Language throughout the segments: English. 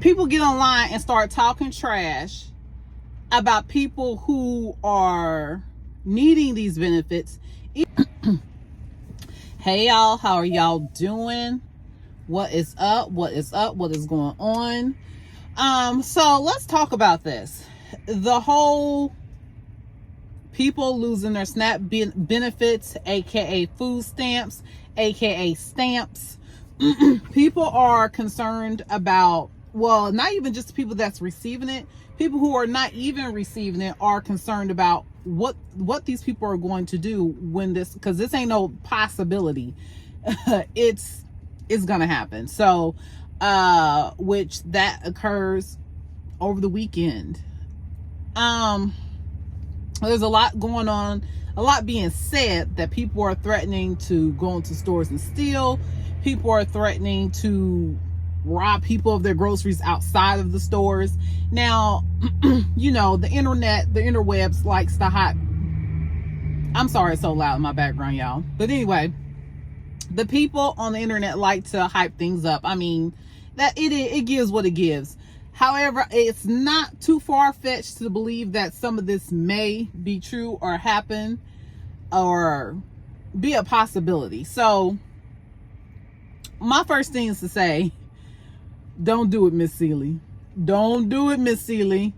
people get online and start talking trash about people who are needing these benefits. Hey y'all, how are y'all doing? What is up? What is going on? So let's talk about this. The whole people losing their SNAP benefits, aka food stamps, aka stamps. People are concerned about, well, not even just the people that's receiving it. People who are not even receiving it are concerned about what these people are going to do when this, because this ain't no possibility. it's gonna happen. So which that occurs over the weekend. There's a lot going on, a lot being said, that people are threatening to go into stores and steal. People are threatening to rob people of their groceries outside of the stores. Now, you know, the interwebs likes to hype. I'm sorry it's so loud in my background, y'all. But anyway, the people on the internet like to hype things up. I mean, that it gives what it gives. However, it's not too far-fetched to believe that some of this may be true or happen or be a possibility. So my first thing is to say, don't do it, Miss Seeley. Don't do it, Miss Seeley.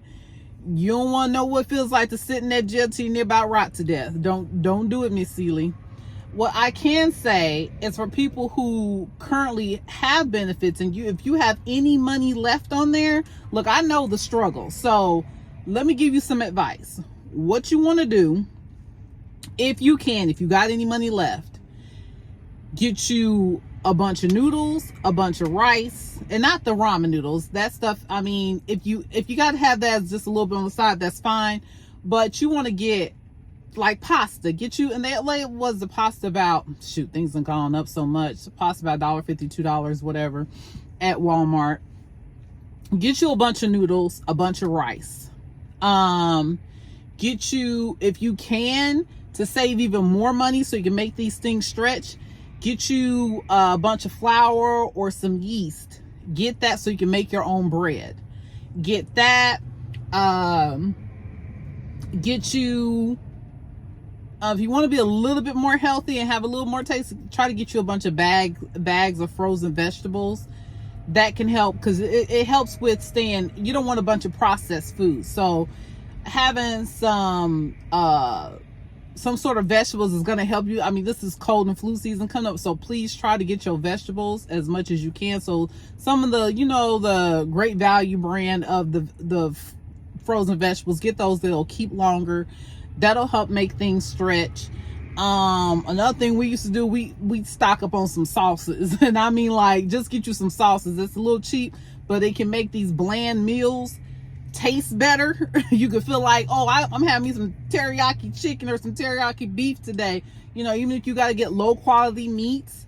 You don't want to know what it feels like to sit in that jail till you're about rot to death. Don't do it, Miss Seeley. What I can say is, for people who currently have benefits, and if you have any money left on there, look, I know the struggle. So let me give you some advice. What you want to do, if you got any money left, get you a bunch of noodles, a bunch of rice, and not the ramen noodles. That stuff, I mean, if you got to have that as just a little bit on the side, that's fine. But you want to get like pasta. Get you, and what was the pasta about? Shoot, things have gone up so much. Pasta about $1.50, $2, whatever, at Walmart. Get you a bunch of noodles, a bunch of rice. Get you, if you can, to save even more money so you can make these things stretch, get you a bunch of flour or some yeast. Get that so you can make your own bread. Get that. Get you, if you want to be a little bit more healthy and have a little more taste, try to get you a bunch of bags of frozen vegetables. That can help, because it helps with staying, you don't want a bunch of processed food. So having some sort of vegetables is going to help you. I mean, this is cold and flu season coming up, so please try to get your vegetables as much as you can. So some of the, the Great Value brand of the frozen vegetables, get those that'll keep longer. That'll help make things stretch. Another thing we used to do, we stock up on some sauces. And I mean, like, just get you some sauces. It's a little cheap, but it can make these bland meals taste better. You could feel like, oh, I'm having me some teriyaki chicken or some teriyaki beef today. Even if you got to get low quality meats,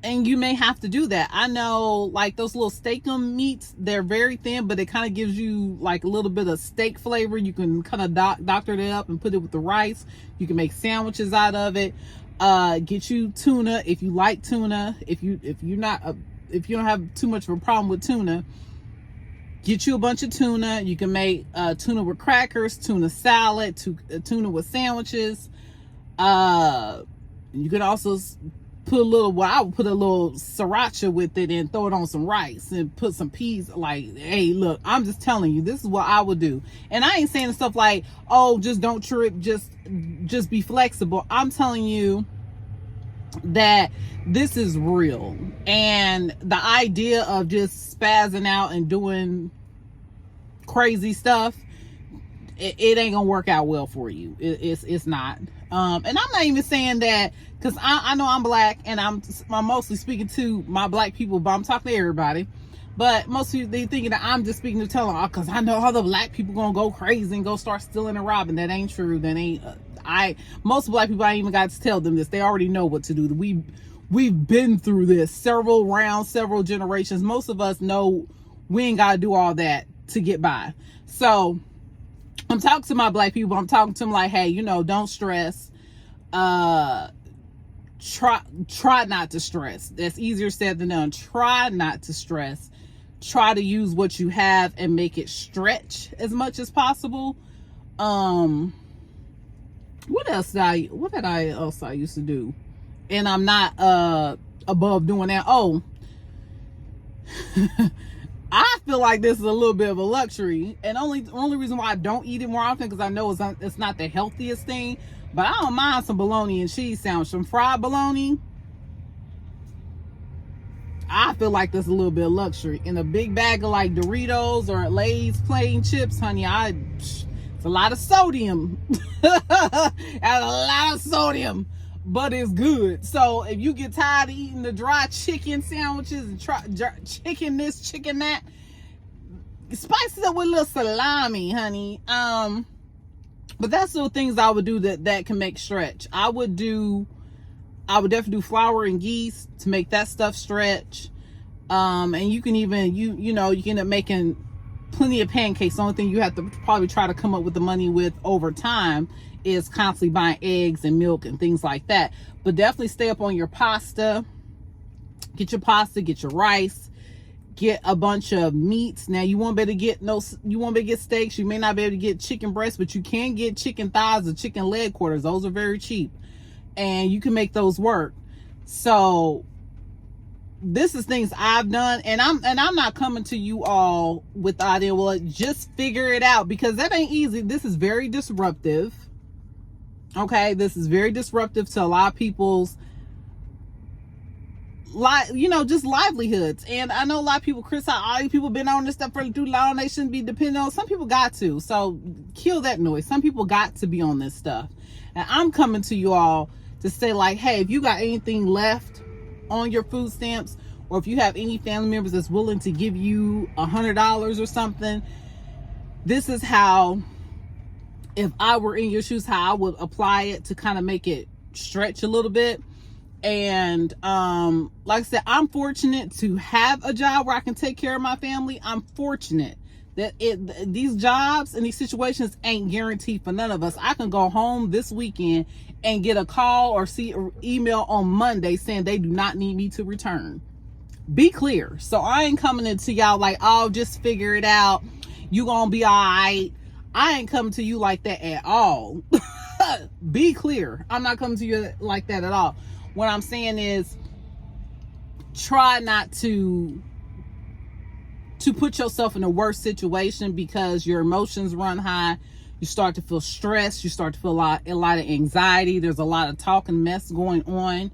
and you may have to do that. I know, like, those little steakum meats, they're very thin, but it kind of gives you like a little bit of steak flavor. You can kind of doctor it up and put it with the rice. You can make sandwiches out of it. Get you tuna if you like tuna. If you don't have too much of a problem with tuna, get you a bunch of tuna. You can make tuna with crackers, tuna salad, tuna with sandwiches. You could also put I would put a little sriracha with it and throw it on some rice and put some peas. Like, hey, look, I'm just telling you, this is what I would do. And I ain't saying stuff like, oh, just don't trip, just be flexible. I'm telling you that this is real. And the idea of just spazzing out and doing crazy stuff, it ain't gonna work out well for you. It's not. And I'm not even saying that, because I know I'm black, and I'm mostly speaking to my black people, but I'm talking to everybody. But most people, they thinking that I'm just speaking to tell them, because I know other black people gonna go crazy and go start stealing and robbing. That ain't true. That ain't. Most black people, I ain't even got to tell them this. They already know what to do. We've been through this several rounds, several generations. Most of us know we ain't gotta do all that to get by. So I'm talking to my black people. I'm talking to them like, hey, don't stress. try not to stress. That's easier said than done. Try not to stress. Try to use what you have and make it stretch as much as possible. What else did I used to do? And I'm not above doing that. Oh, I feel like this is a little bit of a luxury, and only reason why I don't eat it more often because I know it's not the healthiest thing. But I don't mind some bologna and cheese sandwich, some fried bologna. I feel like that's a little bit of luxury. In a big bag of like Doritos or Lay's plain chips, honey, it's a lot of sodium. A lot of sodium, but it's good. So if you get tired of eating the dry chicken sandwiches and chicken this, chicken that, spice it up with a little salami, honey. But that's the things I would do that can make stretch. I would definitely do flour and yeast to make that stuff stretch. And you can even, you can end up making plenty of pancakes. The only thing you have to probably try to come up with the money with over time is constantly buying eggs and milk and things like that. But definitely stay up on your pasta. Get your pasta, get your rice, get a bunch of meats. Now you won't be able to get steaks. You may not be able to get chicken breasts, but you can get chicken thighs or chicken leg quarters. Those are very cheap, and you can make those work. So this is things I've done, and I'm not coming to you all with the idea, well, just figure it out, because that ain't easy. This is very disruptive. Okay, this is very disruptive to a lot of people's just livelihoods. And I know a lot of people criticize, all these people been on this stuff for too long, they shouldn't be dependent on. Some people got to, so kill that noise. Some people got to be on this stuff. And I'm coming to you all to say, like, hey, if you got anything left on your food stamps, or if you have any family members that's willing to give you $100 or something, this is how, if I were in your shoes, how I would apply it to kind of make it stretch a little bit. And like I said, I'm fortunate to have a job where I can take care of my family. I'm fortunate that these jobs and these situations ain't guaranteed for none of us. I can go home this weekend and get a call or see an email on Monday saying they do not need me to return. Be clear. So I ain't coming into y'all like, oh, just figure it out, you gonna be all right. I ain't coming to you like that at all. Be clear. I'm not coming to you like that at all. What I'm saying is, try not to put yourself in a worse situation, because your emotions run high. You start to feel stressed. You start to feel a lot of anxiety. There's a lot of talk and mess going on.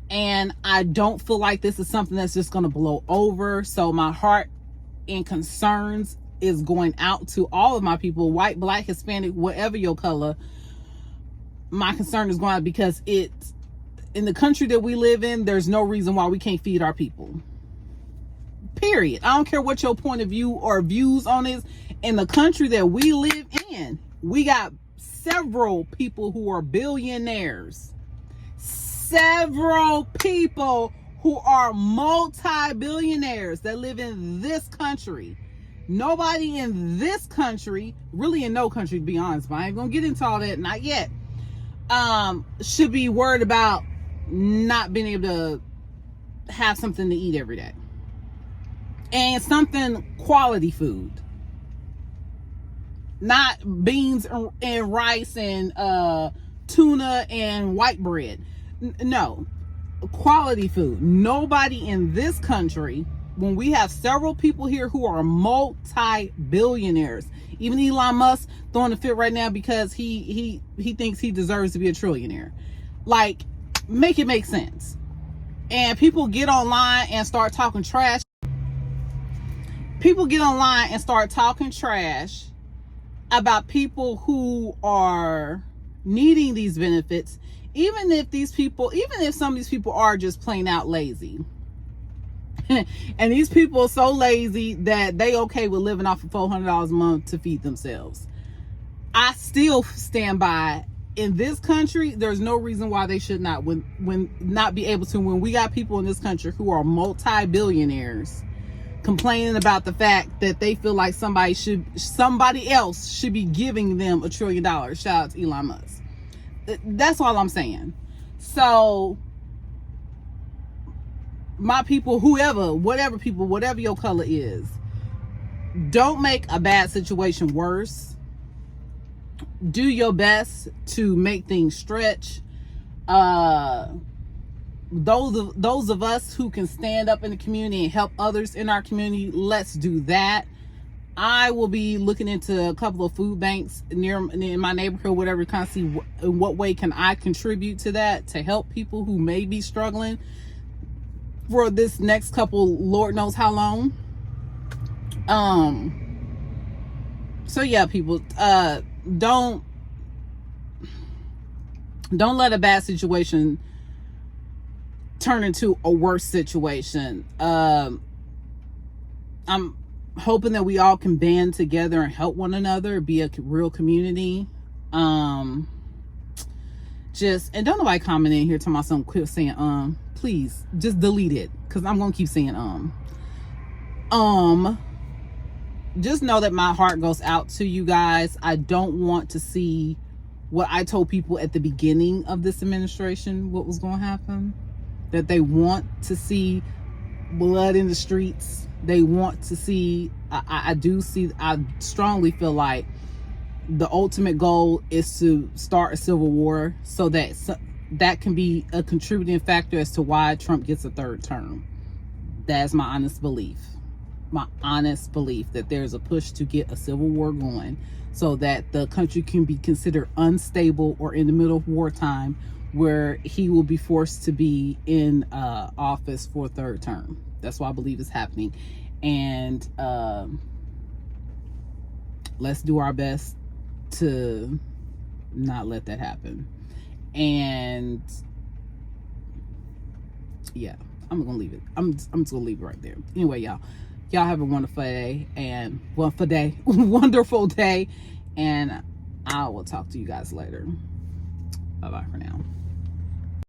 And I don't feel like this is something that's just going to blow over. So my heart and concerns is going out to all of my people, white, black, Hispanic, whatever your color. My concern is going out because it's, in the country that we live in, there's no reason why we can't feed our people. Period. I don't care what your point of view or views on is. In the country that we live in, we got several people who are billionaires. Several people who are multi-billionaires that live in this country. Nobody in this country, really in no country to be honest, but I ain't gonna get into all that, not yet, should be worried about not being able to have something to eat every day. And something quality food. Not beans and rice and tuna and white bread. No. Quality food. Nobody in this country, when we have several people here who are multi-billionaires, even Elon Musk throwing a fit right now because he thinks he deserves to be a trillionaire. Like, make it make sense. And people get online and start talking trash. People get online and start talking trash about people who are needing these benefits, even if some of these people are just plain out lazy. And these people are so lazy that they okay with living off of $400 a month to feed themselves. I still stand by, in this country, there's no reason why they should not not be able to, when we got people in this country who are multi-billionaires complaining about the fact that they feel like somebody else should be giving them $1 trillion. Shout out to Elon Musk. That's all I'm saying. So my people, whoever, whatever people, whatever your color is, don't make a bad situation worse. Do your best to make things stretch. Those of us who can stand up in the community and help others in our community, let's do that. I will be looking into a couple of food banks in my neighborhood, whatever, kind of see in what way can I contribute to that, to help people who may be struggling for this next couple, Lord knows how long. So yeah, people, don't let a bad situation turn into a worse situation. I'm hoping that we all can band together and help one another, be a real community. And don't nobody comment in here talking about something, quit saying please just delete it, because I'm gonna keep saying just know that my heart goes out to you guys. I don't want to see what I told people at the beginning of this administration, what was going to happen, that they want to see blood in the streets. They want to see, I strongly feel like the ultimate goal is to start a civil war, so that can be a contributing factor as to why Trump gets a third term. That's my honest belief. That there's a push to get a civil war going, so that the country can be considered unstable or in the middle of wartime, where he will be forced to be in office for a third term. That's what I believe is happening. And let's do our best to not let that happen. And yeah, I'm gonna leave it. I'm just gonna leave it right there. Anyway, y'all have a wonderful day, wonderful day, and I will talk to you guys later. Bye bye for now.